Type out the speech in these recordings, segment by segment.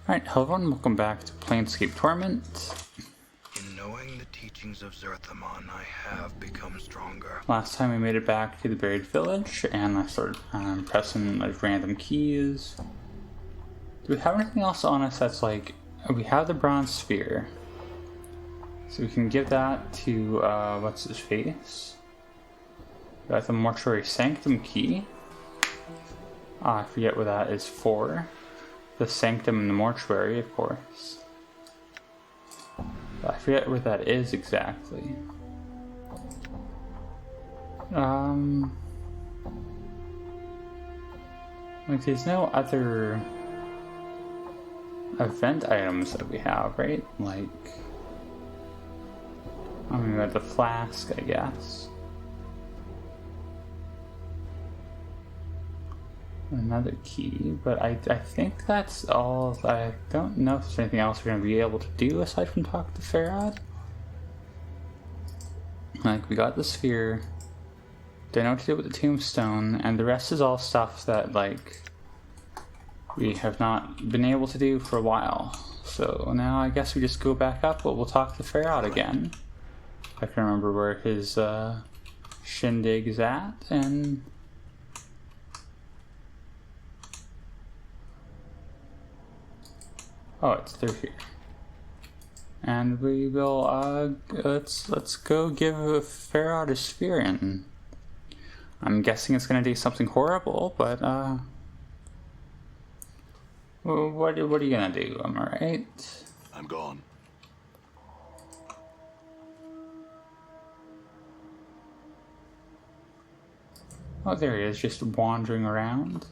Alright, hello everyone, welcome back to Planescape Torment. In knowing the teachings of Zerthamon, I have become stronger. Last time we made it back to the buried village, and I started pressing like random keys. Do we have anything else on us that's like... we have the bronze sphere. So we can give that to, what's his face? We got the mortuary sanctum key. I forget what that is for. The sanctum and the mortuary, of course. I forget what that is exactly. Like there's no other event items that we have, right? Like, I mean, we got the flask, I guess. Another key, but I think that's all. I don't know if there's anything else we're going to be able to do aside from talk to pharod. Like, we got the sphere, don't know what to do with the tombstone, and the rest is all stuff that, like, we have not been able to do for a while. So now I guess we just go back up, but we'll talk to pharod again. I can remember where his shindig is at, and... oh, it's through here. And we will, let's go give pharod a sphere in. I'm guessing it's gonna do something horrible, but, what are you gonna do, am I right? I'm gone. Oh, there he is, just wandering around.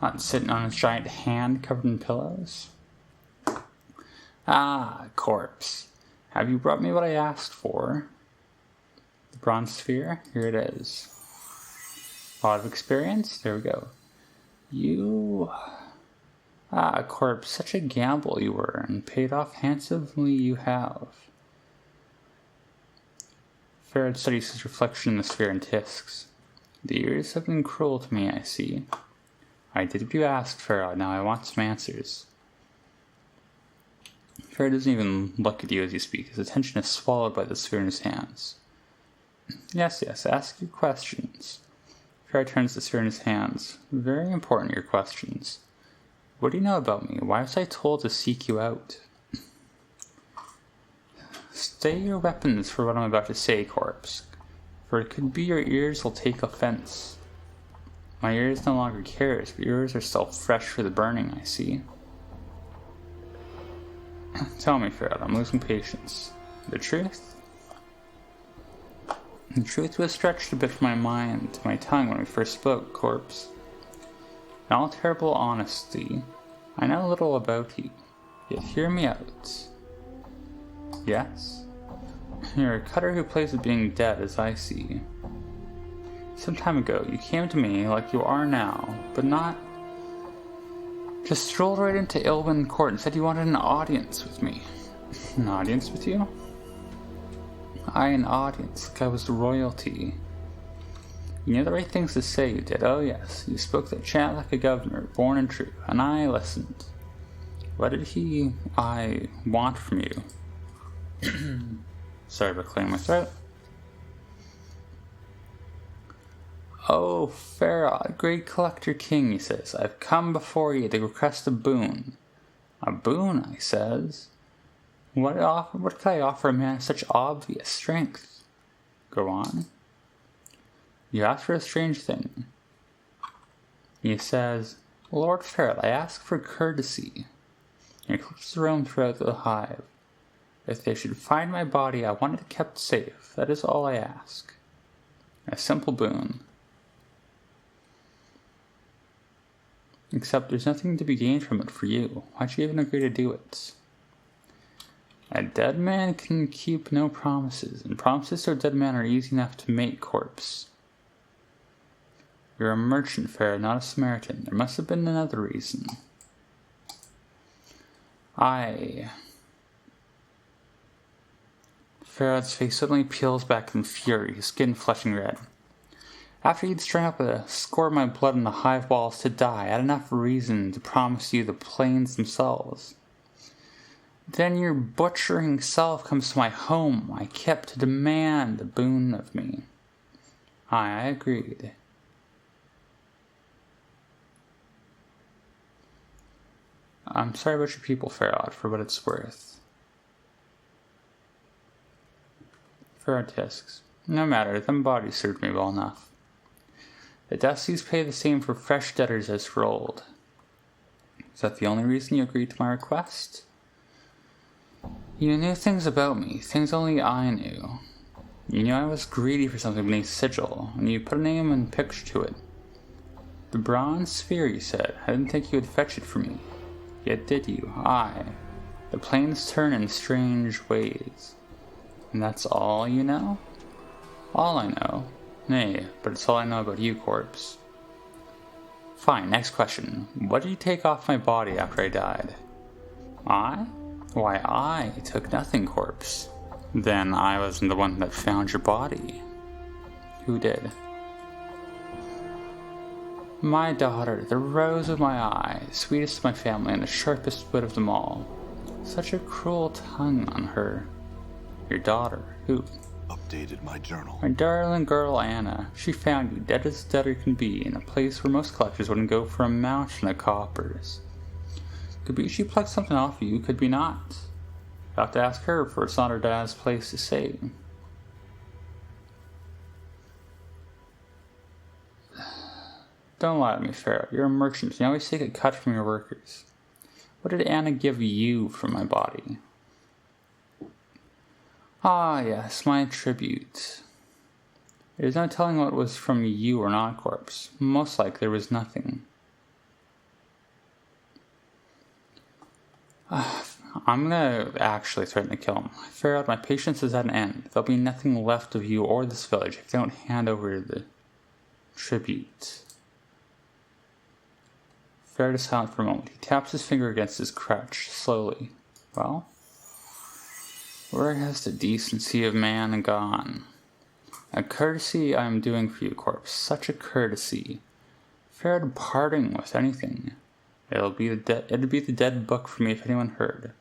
Not sitting on his giant hand covered in pillows. Ah, corpse. Have you brought me what I asked for? The bronze sphere? Here it is. A lot of experience? There we go. You... ah, corpse. Such a gamble you were, and paid off handsomely you have. Pharod studies his reflection in the sphere and tisks. The years have been cruel to me, I see. I did what you asked, Pharod. Now I want some answers. Pharod doesn't even look at you as you speak. His attention is swallowed by the sphere in his hands. Yes, ask your questions. Pharod turns the sphere in his hands. Very important, your questions. What do you know about me? Why was I told to seek you out? Stay your weapons for what I'm about to say, corpse. For it could be your ears will take offense. My ears no longer cares, but yours are still fresh for the burning, I see. Tell me, Pharod, I'm losing patience. The truth? The truth was stretched a bit from my mind to my tongue when we first spoke, corpse. In all terrible honesty, I know little about you, yet hear me out. Yes? You're a cutter who plays with being dead, as I see. Some time ago, you came to me like you are now, but not... just strolled right into Ilwyn Court and said you wanted an audience with me. An audience with you? Aye, an audience, like I was royalty. You knew the right things to say, you did. Oh yes, you spoke that chant like a governor, born and true, and I listened. What did I want from you? Sorry about clearing my throat. Oh, Pharod, great collector king, he says, I've come before you to request a boon. A boon, I says. What could I offer a man of such obvious strength? Go on. You ask for a strange thing. He says, Lord Pharod, I ask for courtesy. And he clicks the roam throughout the hive. If they should find my body, I want it kept safe. That is all I ask. A simple boon. Except there's nothing to be gained from it for you. Why'd you even agree to do it? A dead man can keep no promises, and promises to a dead man are easy enough to make, corpse. You're a merchant, Pharod, not a Samaritan. There must have been another reason. Pharod's face suddenly peels back in fury, his skin flushing red. After you'd strung up a score of my blood on the hive walls to die, I had enough reason to promise you the plains themselves. Then your butchering self comes to my home. I kept to demand a boon of me. I agreed. I'm sorry about your people, pharod, for what it's worth. Pharod tisks. No matter, them bodies served me well enough. The Dusties pay the same for fresh debtors as for old. Is that the only reason you agreed to my request? You knew things about me, things only I knew. You knew I was greedy for something beneath sigil, and you put a name and picture to it. The bronze sphere, you said. I didn't think you would fetch it for me. Yet did you? Aye. The planes turn in strange ways. And that's all you know? All I know. Nay, but it's all I know about you, corpse. Fine, next question. What did you take off my body after I died? I? Why, I took nothing, corpse. Then I wasn't the one that found your body. Who did? My daughter, the rose of my eye, sweetest of my family, and the sharpest wit of them all. Such a cruel tongue on her. Your daughter, who? Updated my journal. My darling girl Anna. She found you, dead as dead can be, in a place where most collectors wouldn't go for a mountain of coppers. Could be she plucked something off you, could be not. You'll have to ask her, for it's not her dad's place to say. Don't lie to me, pharod. You're a merchant. You always take a cut from your workers. What did Anna give you for my body? Ah, yes, my tribute. There's no telling what was from you or not, corpse. Most like there was nothing. I'm gonna actually threaten to kill him. Pharod, my patience is at an end. There'll be nothing left of you or this village if you don't hand over the tribute. Pharod is silent for a moment. He taps his finger against his crutch, slowly. Well? Where has the decency of man gone? A courtesy I am doing for you, corpse. Such a courtesy. Pharod parting with anything. It'd be the dead book for me if anyone heard.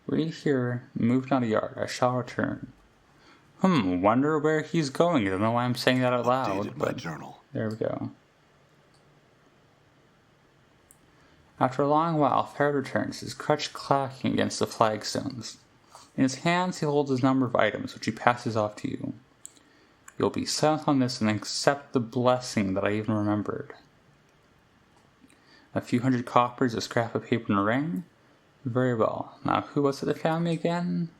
Wait here, move not a yard. I shall return. Wonder where he's going. I don't know why I'm saying that out loud. Updated my journal. There we go. After a long while, Pharod returns, his crutch clacking against the flagstones. In his hands he holds a number of items, which he passes off to you. You'll be silent on this and accept the blessing that I even remembered. A few hundred coppers, a scrap of paper, and a ring? Very well. Now, who was it that found me again?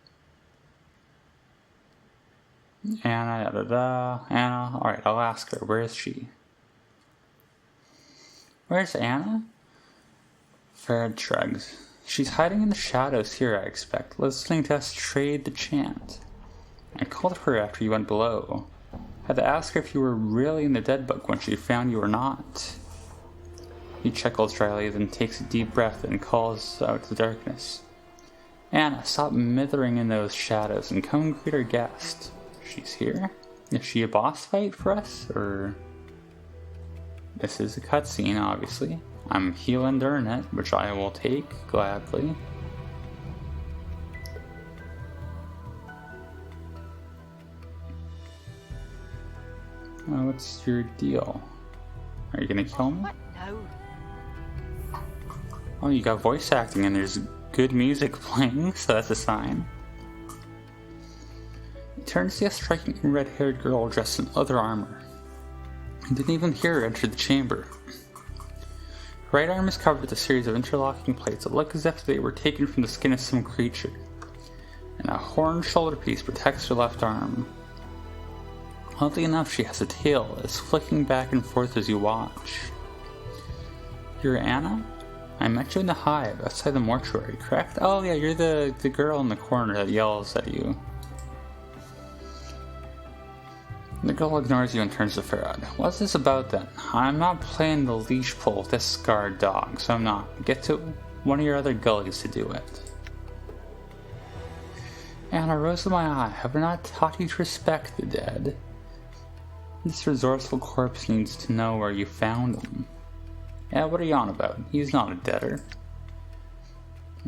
Anna, Anna. Alright, I'll ask her. Where is she? Where's Anna? Pharod shrugs. She's hiding in the shadows here, I expect, listening to us trade the chant. I called her after you went below. Had to ask her if you were really in the dead book when she found you or not. He chuckles dryly, then takes a deep breath and calls out to the darkness. Anna, stop mithering in those shadows and come greet our guest. She's here? Is she a boss fight for us, or... This is a cutscene, obviously. I'm healing during it, which I will take gladly. What's your deal? Are you gonna kill me? What? No. Oh, you got voice acting and there's good music playing, so that's a sign. He turns to see a striking red-haired girl dressed in leather armor. He didn't even hear her enter the chamber. Her right arm is covered with a series of interlocking plates that look as if they were taken from the skin of some creature, and a horn shoulder piece protects her left arm. Oddly enough, she has a tail that's flicking back and forth as you watch. You're Anna? I met you in the hive outside the mortuary, correct? Oh yeah, you're the girl in the corner that yells at you. The girl ignores you and turns to Pharod. What's this about then? I'm not playing the leash pull with this scarred dog, so I'm not. Get to one of your other gullies to do it. Anna, rose of my eye, have I not taught you to respect the dead? This resourceful corpse needs to know where you found him. Yeah, what are you on about? He's not a debtor.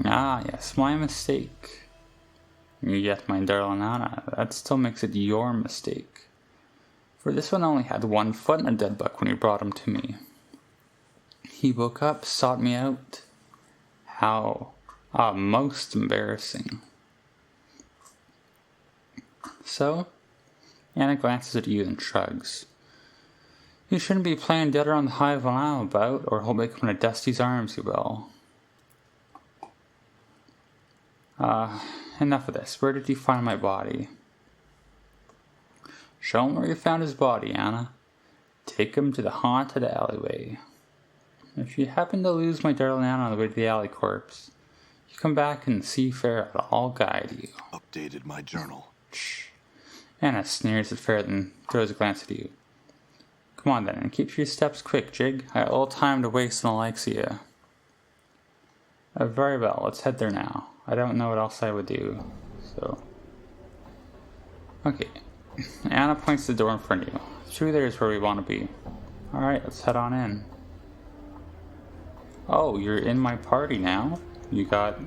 Ah, yes, my mistake. Yet, my darling Anna, that still makes it your mistake. For this one only had 1 foot in a dead buck when you brought him to me. He woke up, sought me out. How? Ah, most embarrassing. So, Anna glances at you and shrugs. You shouldn't be playing dead on the hive when I'm about, or he'll make him in a Dusty's arms, you will. Enough of this. Where did you find my body? Show him where you found his body, Anna. Take him to the haunted alleyway. If you happen to lose my darling Anna on the way to the alley corpse, you come back and see Pharod. I'll guide you. Updated my journal. Shh. Anna sneers at Pharod and throws a glance at you. Come on then, and keep your steps quick, Jig. I got a little time to waste on the likes of you. Very well, let's head there now. I don't know what else I would do, so... Okay. Anna points to the door in front of you. Through there is where we want to be. Alright, let's head on in. Oh, you're in my party now? You got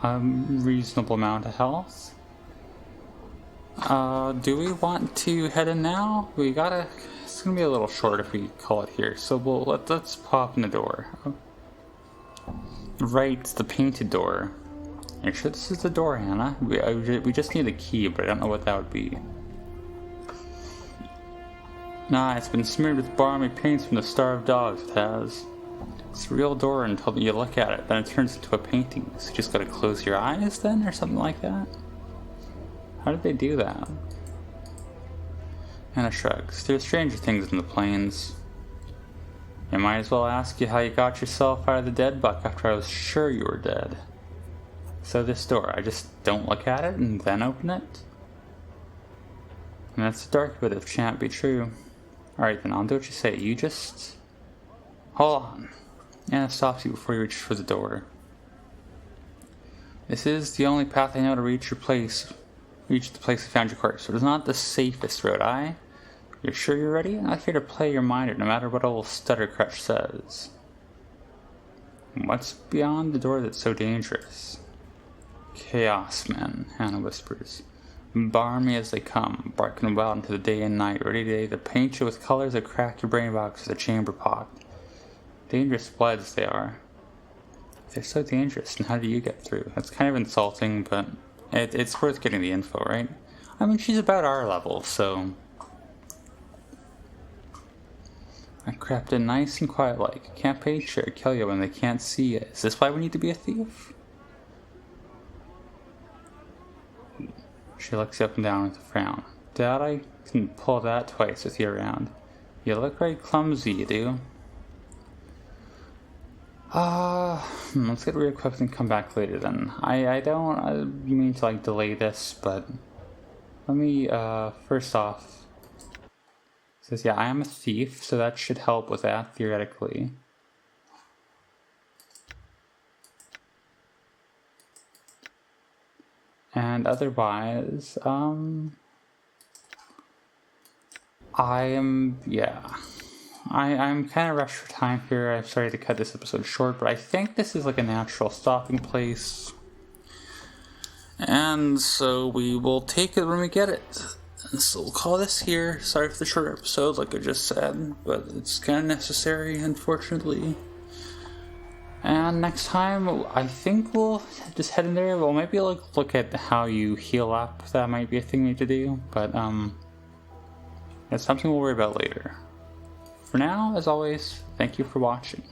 a reasonable amount of health? Do we want to head in now? It's gonna be a little short if we call it here, so let's pop in the door. Right, it's the painted door. Are you sure this is the door, Anna? We just need a key, but I don't know what that would be. Nah, it's been smeared with balmy paints from the Starved Dogs, it has. It's a real door until you look at it, then it turns into a painting. So you just gotta close your eyes then, or something like that? How did they do that? Anna shrugs. There's stranger things in the plains. I might as well ask you how you got yourself out of the dead buck after I was sure you were dead. So this door, I just don't look at it and then open it? And that's the dark bit of can't be true. Alright then, I'll do what you say. You just... Hold on. Anna stops you before you reach for the door. This is the only path I know to reach the place you found your corpse. So it's not the safest road, You're sure you're ready? I'm not here to play your mind no matter what old Stutter Crutch says. What's beyond the door that's so dangerous? Chaos men, Anna whispers. Barmy as they come, barking wild into the day and night, ready to either paint you with colors or crack your brain box with a chamber pot. Dangerous bloods they are. If they're so dangerous, and how do you get through? That's kind of insulting, but it's worth getting the info, right? I mean, she's about our level, so... I crept in nice and quiet like. Can't paint you or kill you when they can't see you. Is this why we need to be a thief? She looks up and down with a frown. Doubt I can pull that twice with you around. You look right clumsy, you do. Let's get re-equipped and come back later then. I don't mean to delay this, but let me first off. It says yeah, I am a thief, so that should help with that theoretically. And otherwise, I'm kind of rushed for time here. I'm sorry to cut this episode short, but I think this is a natural stopping place. And so we will take it when we get it. And so we'll call this here. Sorry for the short episode, like I just said, but it's kind of necessary, unfortunately. And next time, I think we'll just head in there. We'll maybe look at how you heal up. That might be a thing we need to do, but it's something we'll worry about later. For now, as always, thank you for watching.